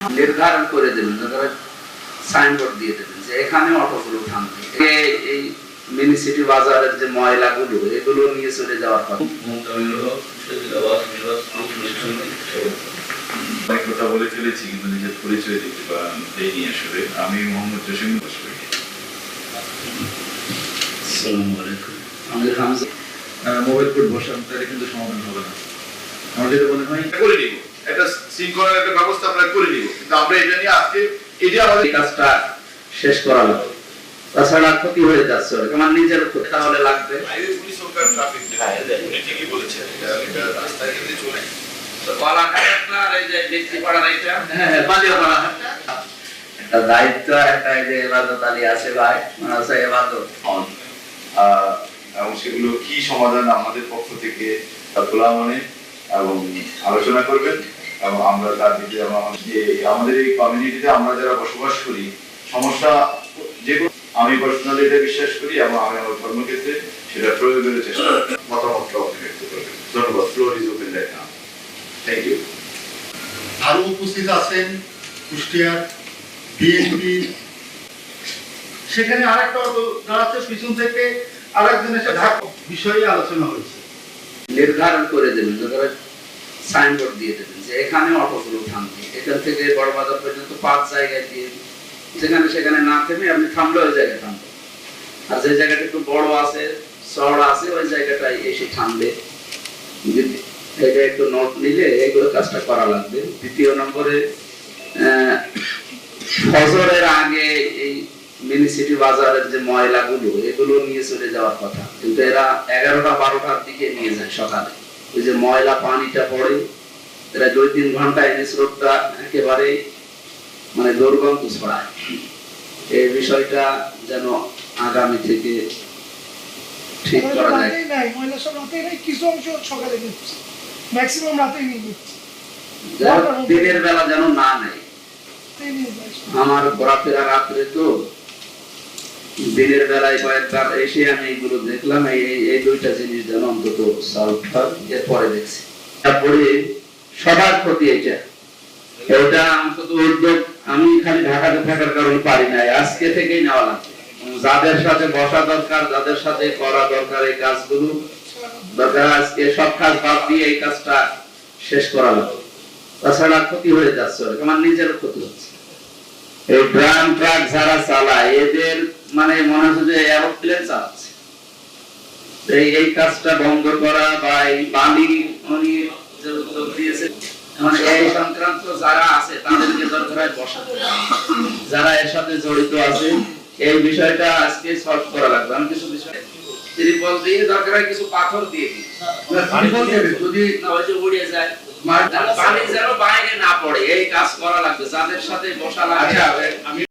নির্ধারণ করে দেবেন, সাইনবোর্ড দিয়ে দেবেন যে এখানে অটোগুলো থামবে। এই মিনি সিটি বাজারের যে ময়লাগুলো এগুলো নিয়ে চলে যাওয়ার কথা। অনেক কথা বলে ফেলেছি, কিন্তু নিজের পরিচয় দিতে বা দেয়নি। আসলে আমি মোহাম্মদ জসিম বসরি। আসসালামু আলাইকুম। আমি হামজা। মোবাইল কোড বসান, তাহলে কিন্তু সমাধান হবে না। আমার যেটা মনে হয় করে নিব, একটা শৃঙ্খলার একটা ব্যবস্থা আমরা করে নিব, কিন্তু আমরা এটা নিয়ে আজকে এই যে আমাদের কাজটা শেষ করা লাগবে, তাছাড়া ক্ষতি হয়ে যাচ্ছে। আমার নিজের ক্ষতি তাহলে লাগবে। হাইওয়ে পুলিশ সরকার ট্রাফিক উনি ঠিকই বলেছেন, এটা রাস্তায় যদি চলে দায়িত্ব একটা এবাদত আলী আছে ভাই, এবাদত এবং সেগুলো কি সমাধান আমাদের পক্ষ থেকে খোলা মনে এবং আলোচনা করবেন। এবং আমরা তার দিকে আমাদের এই কমিউনিটিতে আমরা যারা বসবাস করি, সমস্যা যেগুলো আমি পার্সোনালি এটা বিশ্বাস করি এবং আমি আমার কর্মক্ষেত্রে সেটা প্রয়োগের চেষ্টা করি। মতামতটা ব্যক্ত করবেন। ধন্যবাদ। Floor is open right now. Thank you. আরো উপস্থিত আছেন কুষ্টিয়ার বিএনপি, সেখানে আরেকটা দাঁড়াচ্ছে পিছন থেকে আরেকজনের সাথে বিষয়ে আলোচনা হয়েছে। নির্ধারণ করে দেবেন, সাইনবোর্ড দিয়ে দেবেন যে এখানে অটোগুলো থামবে। এখান থেকে বড় বাজার পর্যন্ত 5 জায়গায় দিয়ে যেখানে সেখানে না থেমে আপনি থামলে ওই জায়গায় থামবে, আর যে জায়গাটা একটু বড় আছে চড়া আছে ওই জায়গাটায় এসে থামবে। এটা একটু নোট নিলে এগুলো কাজটা করা লাগবে। দ্বিতীয় নম্বরে ফজরের আগে এই মিনি সিটি বাজারের যে ময়লাগুলো এগুলো নিয়ে চলে যাওয়ার কথা, কিন্তু এরা 11টা 12টার দিকে নিয়ে যায় সকালে। ওই যে ময়লা পানিটা পড়ে, এরা 2-3 ঘন্টা এনএস রোডটা একেবারে মানে দুর্গন্ধ ছড়ায়। এই বিষয়টা যেন আগামী থেকে ঠিক করা যায়। ময়লা সব রাতে নাই, কিছু অংশ সকালে নিচ্ছে, ম্যাক্সিমাম রাতেই নিয়ে নিচ্ছে। দিনের বেলা যেন না নেয়। আমার ঘোরাফেরা রাত্রে তো, দিনের বেলায় কয়েকবার এসে আমি এইগুলো দেখলাম। এই দুইটা জিনিস যেন অন্তত সলভ হয়। এরপরে দেখছি তারপরে সবার ক্ষতি এটা অন্তত উদ্যোগ আমি খালি ঢাকাতে থাকার কারণে পারি নাই, আজকে থেকেই নেওয়া লাগবে। যাদের সাথে বসা দরকার, যাদের সাথে করা দরকার এই কাজগুলো দরকার, আজকে সব কাজ বাদ দিয়ে এই কাজটা শেষ করা লাগবে। তাছাড়া ক্ষতি হয়ে যাচ্ছে, আমার নিজেরও ক্ষতি হচ্ছে। এই ড্রাম ট্রাক যারা চালায় এদের মানে মনে হচ্ছে যে এরোপ্লেন চালাচ্ছে। এই কাজটা বন্ধ করা বা এই বালি উনি যে উদ্যোগ দিয়েছে, মানে এই সংক্রান্ত যারা আছে তাদেরকে দরকার বসাতে, যারা এর সাথে জড়িত আছে এই বিষয়টা আজকে সলভ করা লাগবে। আমি কিছু বিষয় ত্রিপল দিয়ে দরকার কিছু পাথর দিয়ে দিই, যদি উড়ে যায় পানি যেন বাইরে না পড়ে, এই কাজ করা লাগবে। যাদের সাথে বসা লাগবে আমি